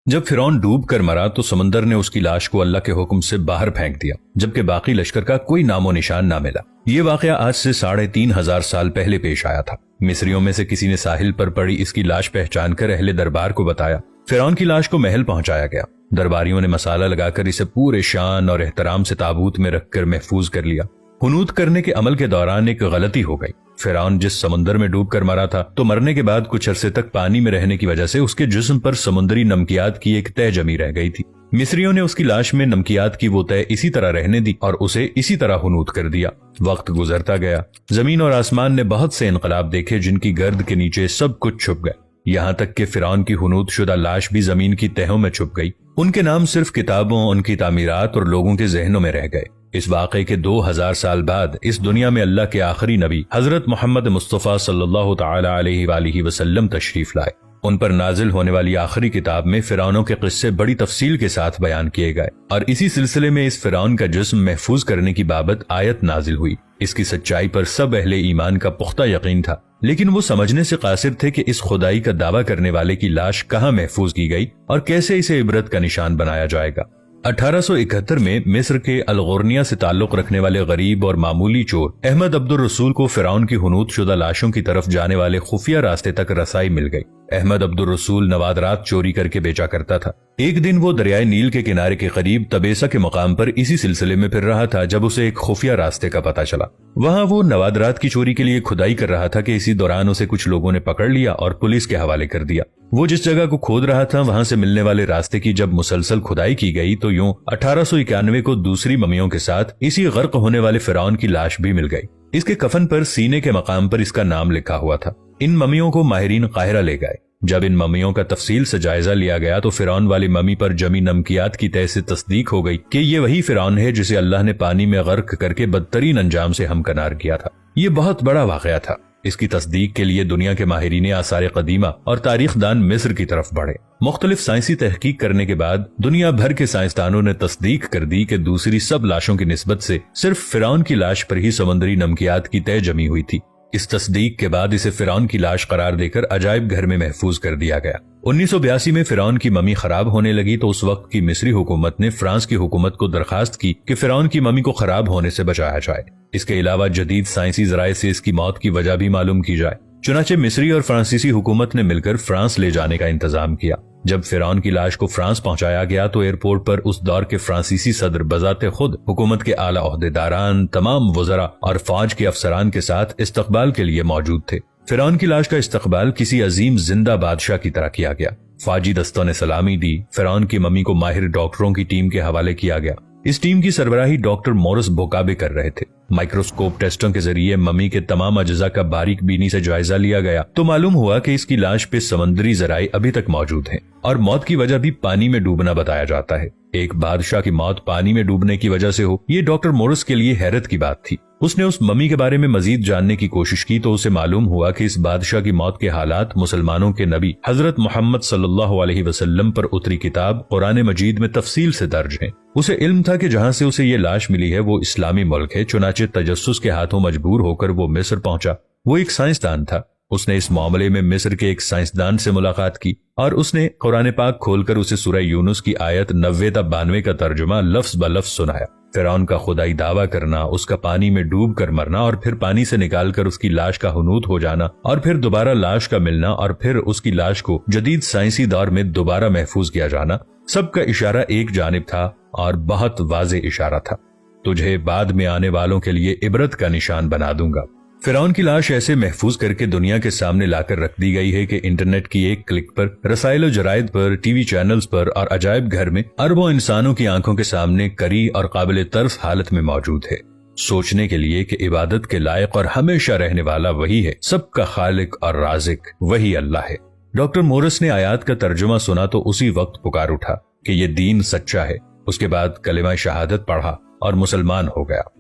جب فرعون ڈوب کر مرا تو سمندر نے اس کی لاش کو اللہ کے حکم سے باہر پھینک دیا، جبکہ باقی لشکر کا کوئی نام و نشان نہ ملا۔ یہ واقعہ آج سے 3500 سال پہلے پیش آیا تھا۔ مصریوں میں سے کسی نے ساحل پر پڑی اس کی لاش پہچان کر اہل دربار کو بتایا۔ فرعون کی لاش کو محل پہنچایا گیا۔ درباریوں نے مسالہ لگا کر اسے پورے شان اور احترام سے تابوت میں رکھ کر محفوظ کر لیا۔ حنوط کرنے کے عمل کے دوران ایک غلطی ہو گئی۔ فرعون جس سمندر میں ڈوب کر مرا تھا تو مرنے کے بعد کچھ عرصے تک پانی میں رہنے کی وجہ سے اس کے جسم پر سمندری نمکیات کی ایک تہ جمی رہ گئی تھی۔ مصریوں نے اس کی لاش میں نمکیات کی وہ تہ اسی طرح رہنے دی اور اسے اسی طرح حنوط کر دیا۔ وقت گزرتا گیا، زمین اور آسمان نے بہت سے انقلاب دیکھے جن کی گرد کے نیچے سب کچھ چھپ گیا، یہاں تک کہ فرعون کی حنوط شدہ لاش بھی زمین کی تہوں میں چھپ گئی۔ ان کے نام صرف کتابوں، ان کی تعمیرات اور لوگوں کے ذہنوں میں رہ گئے۔ اس واقعے کے 2000 سال بعد اس دنیا میں اللہ کے آخری نبی حضرت محمد مصطفیٰ صلی اللہ تعالی علیہ وآلہ وسلم تشریف لائے۔ ان پر نازل ہونے والی آخری کتاب میں فرعونوں کے قصے بڑی تفصیل کے ساتھ بیان کیے گئے، اور اسی سلسلے میں اس فرعون کا جسم محفوظ کرنے کی بابت آیت نازل ہوئی۔ اس کی سچائی پر سب اہل ایمان کا پختہ یقین تھا، لیکن وہ سمجھنے سے قاصر تھے کہ اس خدائی کا دعویٰ کرنے والے کی لاش کہاں محفوظ کی گئی اور کیسے اسے عبرت کا نشان بنایا جائے گا۔ 1871 میں مصر کے الغورنیہ سے تعلق رکھنے والے غریب اور معمولی چور احمد عبد الرسول کو فرعون کی حنوط شدہ لاشوں کی طرف جانے والے خفیہ راستے تک رسائی مل گئی۔ احمد عبد الرسول نوادرات چوری کر کے بیچا کرتا تھا۔ ایک دن وہ دریائے نیل کے کنارے کے قریب تبیسا کے مقام پر اسی سلسلے میں پھر رہا تھا جب اسے ایک خفیہ راستے کا پتہ چلا۔ وہاں وہ نوادرات کی چوری کے لیے کھدائی کر رہا تھا کہ اسی دوران اسے کچھ لوگوں نے پکڑ لیا اور پولیس کے حوالے کر دیا۔ وہ جس جگہ کو کھود رہا تھا وہاں سے ملنے والے راستے کی جب مسلسل کھدائی کی گئی تو یوں 1891 کو دوسری ممیوں کے ساتھ اسی غرق ہونے والے فرعون کی لاش بھی مل گئی۔ اس کے کفن پر سینے کے مقام پر اس کا نام لکھا ہوا تھا۔ ان ممیوں کو ماہرین قاہرہ لے گئے۔ جب ان ممیوں کا تفصیل سے جائزہ لیا گیا تو فرعون والی ممی پر جمی نمکیات کی تہ سے تصدیق ہو گئی کہ یہ وہی فرعون ہے جسے اللہ نے پانی میں غرق کر کے بدترین انجام سے ہمکنار کیا تھا۔ یہ بہت بڑا واقعہ تھا۔ اس کی تصدیق کے لیے دنیا کے ماہرین آثار قدیمہ اور تاریخ دان مصر کی طرف بڑھے۔ مختلف سائنسی تحقیق کرنے کے بعد دنیا بھر کے سائنسدانوں نے تصدیق کر دی کہ دوسری سب لاشوں کی نسبت سے صرف فرعون کی لاش پر ہی سمندری نمکیات کی تہ جمی ہوئی تھی۔ اس تصدیق کے بعد اسے فرعون کی لاش قرار دے کر عجائب گھر میں محفوظ کر دیا گیا۔ 1982 میں فرعون کی ممی خراب ہونے لگی تو اس وقت کی مصری حکومت نے فرانس کی حکومت کو درخواست کی کہ فرعون کی ممی کو خراب ہونے سے بچایا جائے۔ اس کے علاوہ جدید سائنسی ذرائع سے اس کی موت کی وجہ بھی معلوم کی جائے۔ چنانچہ مصری اور فرانسیسی حکومت نے مل کر فرانس لے جانے کا انتظام کیا۔ جب فرعون کی لاش کو فرانس پہنچایا گیا تو ایئرپورٹ پر اس دور کے فرانسیسی صدر بذات خود حکومت کے اعلی عہدیداران، تمام وزراء اور فوج کے افسران کے ساتھ استقبال کے لیے موجود تھے۔ فرعون کی لاش کا استقبال کسی عظیم زندہ بادشاہ کی طرح کیا گیا۔ فوجی دستوں نے سلامی دی۔ فرعون کی ممی کو ماہر ڈاکٹروں کی ٹیم کے حوالے کیا گیا۔ اس ٹیم کی سربراہی ڈاکٹر مورس بوکابے کر رہے تھے۔ مائکروسکوپ ٹیسٹوں کے ذریعے ممی کے تمام اجزاء کا باریک بینی سے جائزہ لیا گیا تو معلوم ہوا کہ اس کی لاش پہ سمندری ذرائع ابھی تک موجود ہیں اور موت کی وجہ بھی پانی میں ڈوبنا بتایا جاتا ہے۔ ایک بادشاہ کی موت پانی میں ڈوبنے کی وجہ سے ہو، یہ ڈاکٹر مورس کے لیے حیرت کی بات تھی۔ اس نے اس ممی کے بارے میں مزید جاننے کی کوشش کی تو اسے معلوم ہوا کہ اس بادشاہ کی موت کے حالات مسلمانوں کے نبی حضرت محمد صلی اللہ علیہ وسلم پر اتری کتاب قرآن مجید میں تفصیل سے درج ہیں۔ اسے علم تھا کہ جہاں سے اسے یہ لاش ملی ہے وہ اسلامی ملک ہے، چنانچہ تجسس کے ہاتھوں مجبور ہو کر وہ مصر پہنچا۔ وہ ایک سائنسدان تھا۔ اس نے اس معاملے میں مصر کے ایک سائنسدان سے ملاقات کی اور اس نے قرآن پاک کھول کر اسے سورہ یونس کی آیت 90 تا 92 کا ترجمہ لفظ بلفظ سنایا۔ فرعون کا خدائی دعویٰ کرنا، اس کا پانی میں ڈوب کر مرنا اور پھر پانی سے نکال کر اس کی لاش کا حنوط ہو جانا اور پھر دوبارہ لاش کا ملنا اور پھر اس کی لاش کو جدید سائنسی دور میں دوبارہ محفوظ کیا جانا، سب کا اشارہ ایک جانب تھا اور بہت واضح اشارہ تھا۔ تجھے بعد میں آنے والوں کے لیے عبرت کا نشان بنا دوں گا۔ فرعون کی لاش ایسے محفوظ کر کے دنیا کے سامنے لا کر رکھ دی گئی ہے کہ انٹرنیٹ کی ایک کلک پر، رسائل و جرائد پر، ٹی وی چینلز پر اور عجائب گھر میں اربوں انسانوں کی آنکھوں کے سامنے کری اور قابل طرز حالت میں موجود ہے۔ سوچنے کے لیے کہ عبادت کے لائق اور ہمیشہ رہنے والا وہی ہے، سب کا خالق اور رازق وہی اللہ ہے۔ ڈاکٹر مورس نے آیات کا ترجمہ سنا تو اسی وقت پکار اٹھا کہ یہ دین سچا ہے۔ اس کے بعد کلمہ شہادت پڑھا اور مسلمان ہو گیا۔